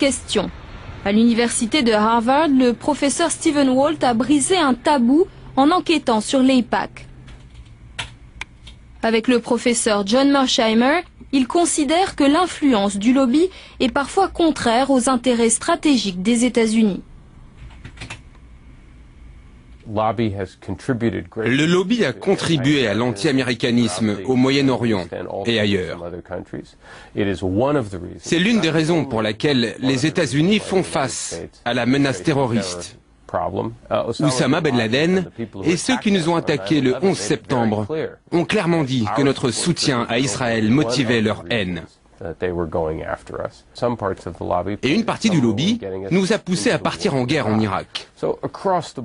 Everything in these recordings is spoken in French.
question. À l'université de Harvard, le professeur Stephen Walt a brisé un tabou en enquêtant sur l'AIPAC. Avec le professeur John Mearsheimer, il considère que l'influence du lobby est parfois contraire aux intérêts stratégiques des États-Unis. Le lobby a contribué à l'anti-américanisme au Moyen-Orient et ailleurs. C'est l'une des raisons pour laquelle les États-Unis font face à la menace terroriste. Oussama Ben Laden et ceux qui nous ont attaqués le 11 septembre ont clairement dit que notre soutien à Israël motivait leur haine. Et une partie du lobby nous a poussés à partir en guerre en Irak.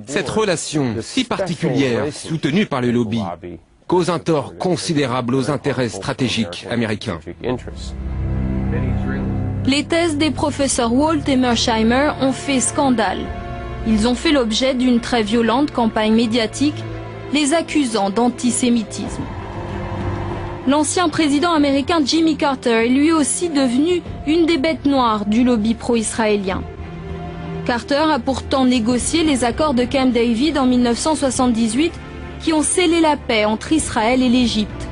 Cette relation si particulière, soutenue par le lobby, cause un tort considérable aux intérêts stratégiques américains. Les thèses des professeurs Walt et Mearsheimer ont fait scandale. Ils ont fait l'objet d'une très violente campagne médiatique, les accusant d'antisémitisme. L'ancien président américain Jimmy Carter est lui aussi devenu une des bêtes noires du lobby pro-israélien. Carter a pourtant négocié les accords de Camp David en 1978 qui ont scellé la paix entre Israël et l'Égypte.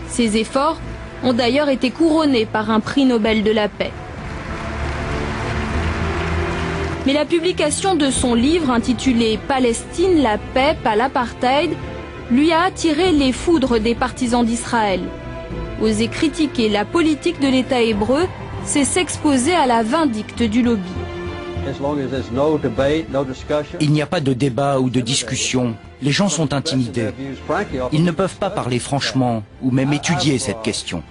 Ces efforts ont d'ailleurs été couronnés par un prix Nobel de la paix. Mais la publication de son livre intitulé « Palestine, la paix, pas l'apartheid » lui a attiré les foudres des partisans d'Israël. Oser critiquer la politique de l'État hébreu, c'est s'exposer à la vindicte du lobby. Il n'y a pas de débat ou de discussion. Les gens sont intimidés. Ils ne peuvent pas parler franchement ou même étudier cette question.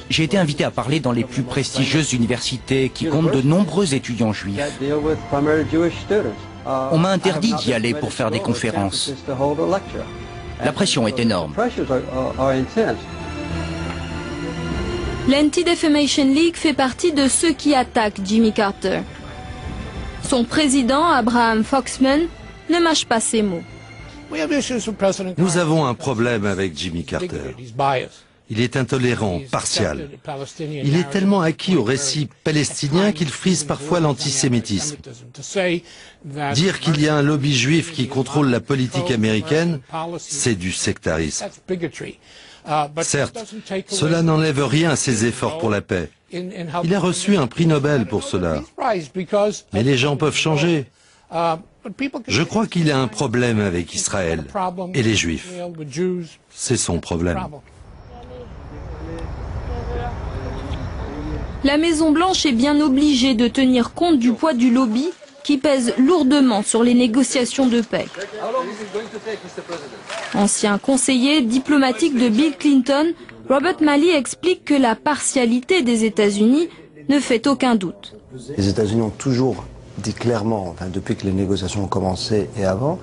J'ai été invité à parler dans les plus prestigieuses universités qui comptent de nombreux étudiants juifs. On m'a interdit d'y aller pour faire des conférences. La pression est énorme. L'Anti-Defamation League fait partie de ceux qui attaquent Jimmy Carter. Son président, Abraham Foxman, ne mâche pas ses mots. Nous avons un problème avec Jimmy Carter. Il est intolérant, partial. Il est tellement acquis au récit palestinien qu'il frise parfois l'antisémitisme. Dire qu'il y a un lobby juif qui contrôle la politique américaine, c'est du sectarisme. Certes, cela n'enlève rien à ses efforts pour la paix. Il a reçu un prix Nobel pour cela. Mais les gens peuvent changer. Je crois qu'il a un problème avec Israël et les Juifs. C'est son problème. La Maison-Blanche est bien obligée de tenir compte du poids du lobby qui pèse lourdement sur les négociations de paix. Ancien conseiller diplomatique de Bill Clinton, Robert Malley explique que la partialité des États-Unis ne fait aucun doute. Les États-Unis ont toujours dit clairement, depuis que les négociations ont commencé et avant,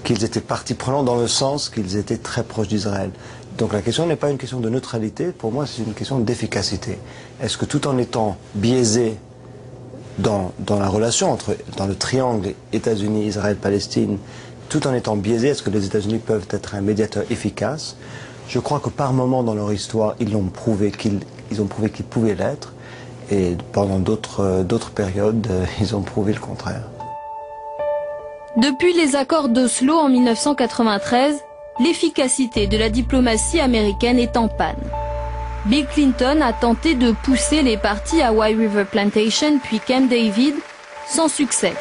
qu'ils étaient partie prenante dans le sens qu'ils étaient très proches d'Israël. Donc la question n'est pas une question de neutralité, pour moi c'est une question d'efficacité. Est-ce que tout en étant biaisé dans la relation dans le triangle États-Unis, Israël, Palestine, tout en étant biaisé, est-ce que les États-Unis peuvent être un médiateur efficace? Je crois que par moment dans leur histoire, ils ont prouvé qu'ils pouvaient l'être, et pendant d'autres périodes, ils ont prouvé le contraire. Depuis les accords d'Oslo en 1993, l'efficacité de la diplomatie américaine est en panne. Bill Clinton a tenté de pousser les partis à White River Plantation puis Camp David, sans succès.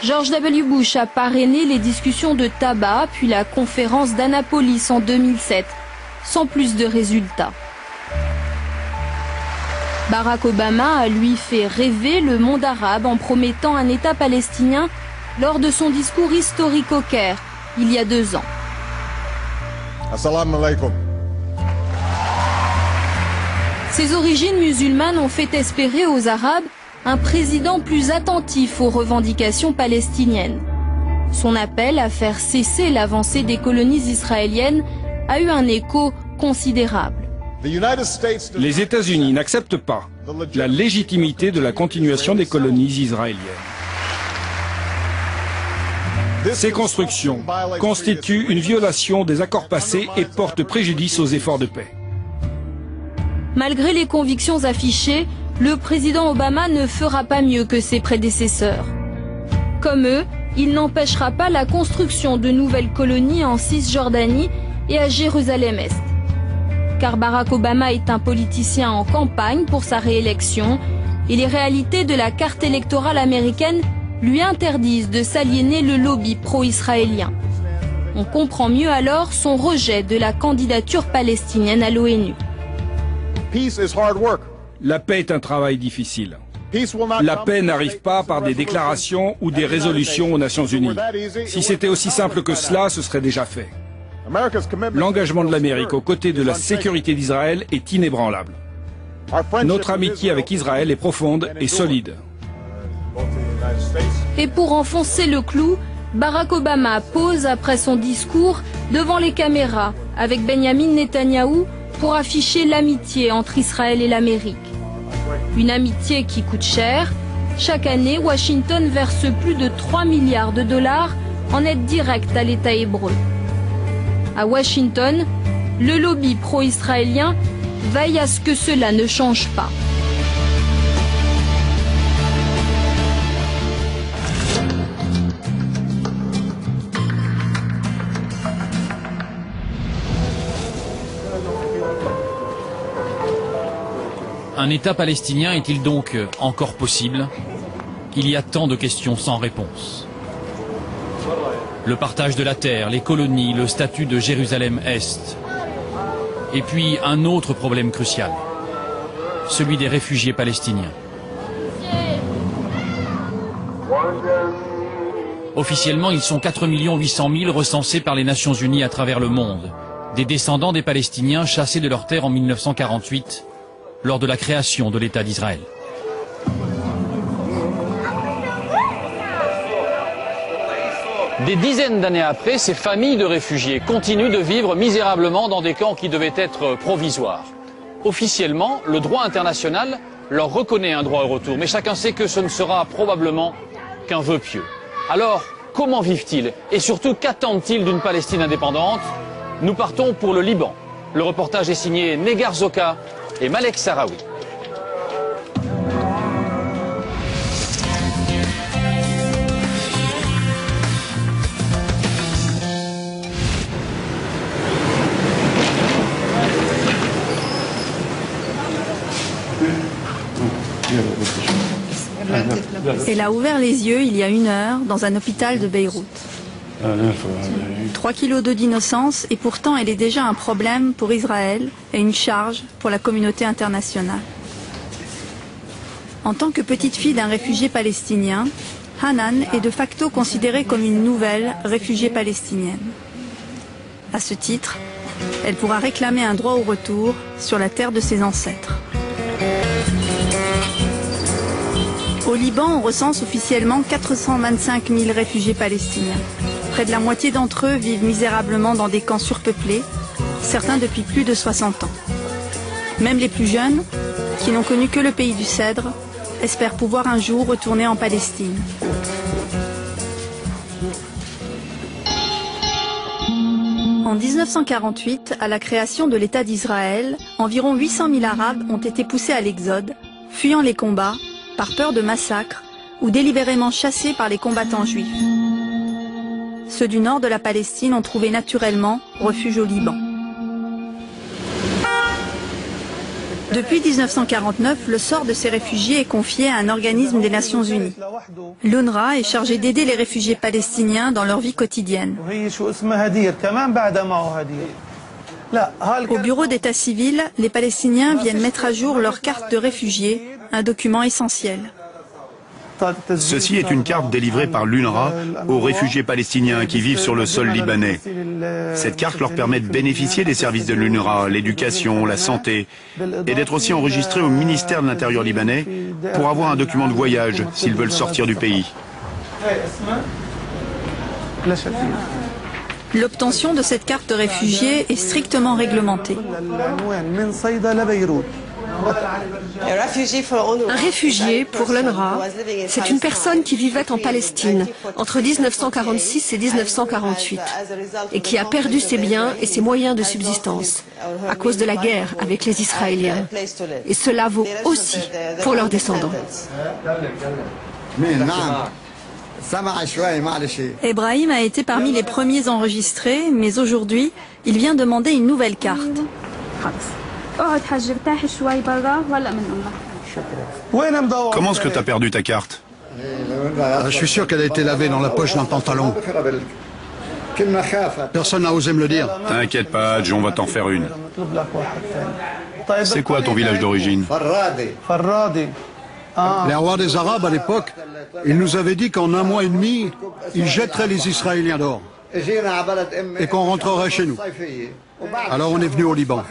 George W. Bush a parrainé les discussions de tabac puis la conférence d'Annapolis en 2007, sans plus de résultats. Barack Obama a lui fait rêver le monde arabe en promettant un État palestinien lors de son discours historique au Caire, il y a 2 ans. Assalamu alaikum. Ses origines musulmanes ont fait espérer aux Arabes un président plus attentif aux revendications palestiniennes. Son appel à faire cesser l'avancée des colonies israéliennes a eu un écho considérable. Les États-Unis n'acceptent pas la légitimité de la continuation des colonies israéliennes. Ces constructions constituent une violation des accords passés et portent préjudice aux efforts de paix. Malgré les convictions affichées, le président Obama ne fera pas mieux que ses prédécesseurs. Comme eux, il n'empêchera pas la construction de nouvelles colonies en Cisjordanie et à Jérusalem-Est. Car Barack Obama est un politicien en campagne pour sa réélection et les réalités de la carte électorale américaine lui interdisent de s'aliéner le lobby pro-israélien. On comprend mieux alors son rejet de la candidature palestinienne à l'ONU. La paix est un travail difficile. La paix n'arrive pas par des déclarations ou des résolutions aux Nations Unies. Si c'était aussi simple que cela, ce serait déjà fait. L'engagement de l'Amérique aux côtés de la sécurité d'Israël est inébranlable. Notre amitié avec Israël est profonde et solide. Et pour enfoncer le clou, Barack Obama pose après son discours devant les caméras avec Benjamin Netanyahou pour afficher l'amitié entre Israël et l'Amérique. Une amitié qui coûte cher. Chaque année, Washington verse plus de 3 milliards de dollars en aide directe à l'État hébreu. À Washington, le lobby pro-israélien veille à ce que cela ne change pas. Un État palestinien est-il donc encore possible? Il y a tant de questions sans réponse. Le partage de la terre, les colonies, le statut de Jérusalem-Est. Et puis un autre problème crucial, celui des réfugiés palestiniens. Officiellement, ils sont 4 800 000 recensés par les Nations Unies à travers le monde, des descendants des Palestiniens chassés de leur terre en 1948, lors de la création de l'État d'Israël. Des dizaines d'années après, ces familles de réfugiés continuent de vivre misérablement dans des camps qui devaient être provisoires. Officiellement, le droit international leur reconnaît un droit au retour, mais chacun sait que ce ne sera probablement qu'un vœu pieux. Alors, comment vivent-ils? Et surtout, qu'attendent-ils d'une Palestine indépendante? Nous partons pour le Liban. Le reportage est signé Negar Zoka et Malek Sarawi. Elle a ouvert les yeux il y a 1 heure dans un hôpital de Beyrouth. 3 kilos d'eau d'innocence et pourtant elle est déjà un problème pour Israël et une charge pour la communauté internationale. En tant que petite fille d'un réfugié palestinien, Hanan est de facto considérée comme une nouvelle réfugiée palestinienne. À ce titre, elle pourra réclamer un droit au retour sur la terre de ses ancêtres. Au Liban, on recense officiellement 425 000 réfugiés palestiniens. Près de la moitié d'entre eux vivent misérablement dans des camps surpeuplés, certains depuis plus de 60 ans. Même les plus jeunes, qui n'ont connu que le pays du cèdre, espèrent pouvoir un jour retourner en Palestine. En 1948, à la création de l'État d'Israël, environ 800 000 Arabes ont été poussés à l'exode, fuyant les combats, par peur de massacres ou délibérément chassés par les combattants juifs. Ceux du nord de la Palestine ont trouvé naturellement refuge au Liban. Depuis 1949, le sort de ces réfugiés est confié à un organisme des Nations Unies. L'UNRWA est chargé d'aider les réfugiés palestiniens dans leur vie quotidienne. Au bureau d'état civil, les Palestiniens viennent mettre à jour leur carte de réfugiés, un document essentiel. Ceci est une carte délivrée par l'UNRWA aux réfugiés palestiniens qui vivent sur le sol libanais. Cette carte leur permet de bénéficier des services de l'UNRWA, l'éducation, la santé, et d'être aussi enregistrés au ministère de l'Intérieur libanais pour avoir un document de voyage s'ils veulent sortir du pays. L'obtention de cette carte de réfugié est strictement réglementée. Un réfugié, pour l'UNRWA, c'est une personne qui vivait en Palestine entre 1946 et 1948 et qui a perdu ses biens et ses moyens de subsistance à cause de la guerre avec les Israéliens. Et cela vaut aussi pour leurs descendants. Ebrahim a été parmi les premiers enregistrés, mais aujourd'hui, il vient demander une nouvelle carte. Comment est-ce que tu as perdu ta carte? Je suis sûr qu'elle a été lavée dans la poche d'un pantalon. Personne n'a osé me le dire. T'inquiète pas, Hadj, on va t'en faire une. C'est quoi ton village d'origine? Les rois des Arabes à l'époque, ils nous avaient dit qu'en 1 mois et demi, ils jetteraient les Israéliens dehors et qu'on rentrerait chez nous. Alors on est venu au Liban.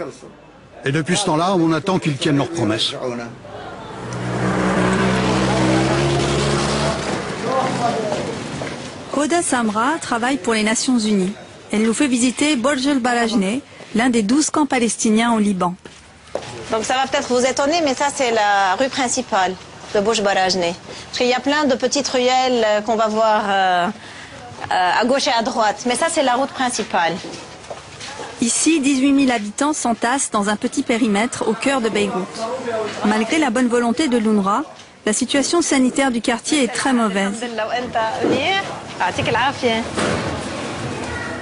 Et depuis ce temps-là, on attend qu'ils tiennent leurs promesses. Hoda Samra travaille pour les Nations Unies. Elle nous fait visiter Borj el Balajne, l'un des 12 camps palestiniens au Liban. Donc ça va peut-être vous étonner, mais ça c'est la rue principale de Borj Balajne. Parce qu'il y a plein de petites ruelles qu'on va voir à gauche et à droite. Mais ça c'est la route principale. Ici, 18 000 habitants s'entassent dans un petit périmètre au cœur de Beyrouth. Malgré la bonne volonté de l'UNRWA, la situation sanitaire du quartier est très mauvaise.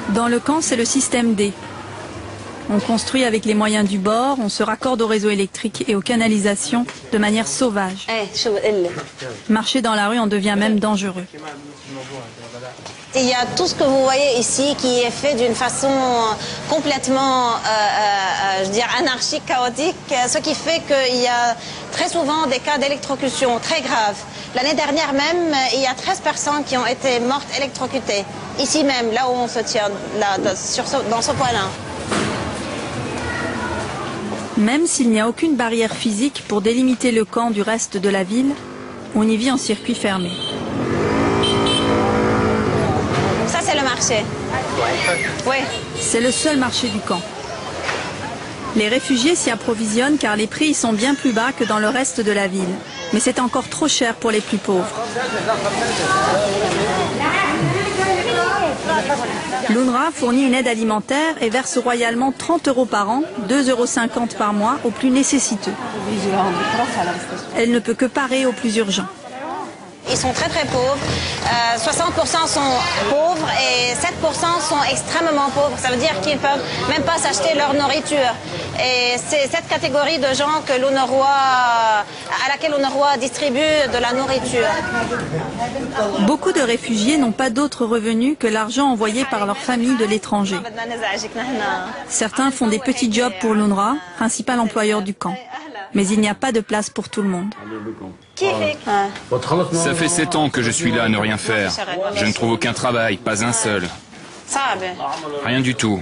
Dans le camp, c'est le système D. On construit avec les moyens du bord, on se raccorde au réseau électrique et aux canalisations de manière sauvage. Marcher dans la rue en devient même dangereux. Il y a tout ce que vous voyez ici qui est fait d'une façon complètement, je veux dire, anarchique, chaotique, ce qui fait qu'il y a très souvent des cas d'électrocution très graves. L'année dernière même, il y a 13 personnes qui ont été mortes électrocutées, ici même, là où on se tient, là, dans ce point-là. Même s'il n'y a aucune barrière physique pour délimiter le camp du reste de la ville, on y vit en circuit fermé. Ça, c'est le marché. Oui. C'est le seul marché du camp. Les réfugiés s'y approvisionnent car les prix y sont bien plus bas que dans le reste de la ville. Mais c'est encore trop cher pour les plus pauvres. L'UNRWA fournit une aide alimentaire et verse royalement 30 € par an, 2,50 € par mois aux plus nécessiteux. Elle ne peut que parer aux plus urgents. Ils sont très très pauvres. 60% sont pauvres et 7% sont extrêmement pauvres. Ça veut dire qu'ils ne peuvent même pas s'acheter leur nourriture. Et c'est cette catégorie de gens que à laquelle l'UNRWA distribue de la nourriture. Beaucoup de réfugiés n'ont pas d'autres revenus que l'argent envoyé par leur famille de l'étranger. Certains font des petits jobs pour l'UNRWA, principal employeur du camp. Mais il n'y a pas de place pour tout le monde. Ça fait 7 ans que je suis là à ne rien faire. Je ne trouve aucun travail, pas un seul. Rien du tout.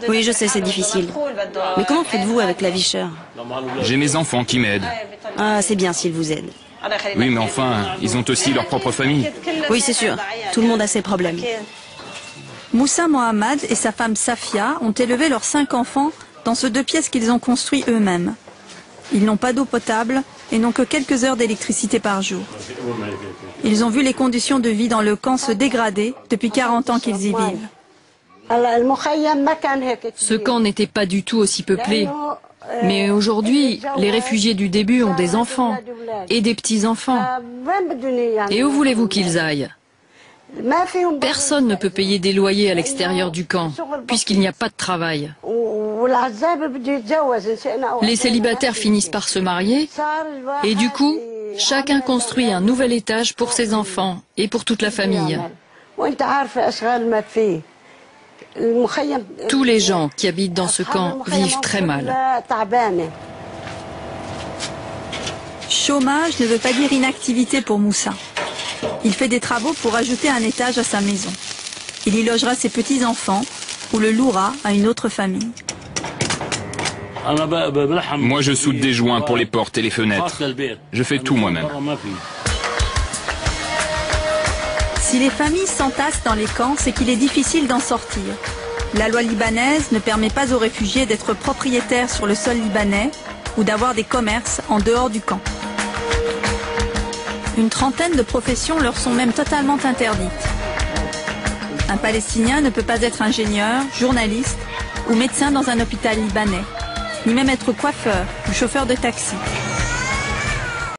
Oui, je sais, c'est difficile. Mais comment faites-vous avec la vie chère? J'ai mes enfants qui m'aident. Ah, c'est bien s'ils vous aident. Oui, mais enfin, ils ont aussi leur propre famille. Oui, c'est sûr. Tout le monde a ses problèmes. Moussa Mohamed et sa femme Safia ont élevé leurs 5 enfants dans ce 2 pièces qu'ils ont construit eux-mêmes. Ils n'ont pas d'eau potable et n'ont que quelques heures d'électricité par jour. Ils ont vu les conditions de vie dans le camp se dégrader depuis 40 ans qu'ils y vivent. Ce camp n'était pas du tout aussi peuplé. Mais aujourd'hui, les réfugiés du début ont des enfants et des petits-enfants. Et où voulez-vous qu'ils aillent? Personne ne peut payer des loyers à l'extérieur du camp, puisqu'il n'y a pas de travail. Les célibataires finissent par se marier, et du coup, chacun construit un nouvel étage pour ses enfants et pour toute la famille. Tous les gens qui habitent dans ce camp vivent très mal. Chômage ne veut pas dire inactivité pour Moussa. Il fait des travaux pour ajouter un étage à sa maison. Il y logera ses petits-enfants ou le louera à une autre famille. Moi, je soude des joints pour les portes et les fenêtres. Je fais tout moi-même. Si les familles s'entassent dans les camps, c'est qu'il est difficile d'en sortir. La loi libanaise ne permet pas aux réfugiés d'être propriétaires sur le sol libanais, ou d'avoir des commerces en dehors du camp. Une trentaine de professions leur sont même totalement interdites. Un Palestinien ne peut pas être ingénieur, journaliste ou médecin dans un hôpital libanais, ni même être coiffeur ou chauffeur de taxi.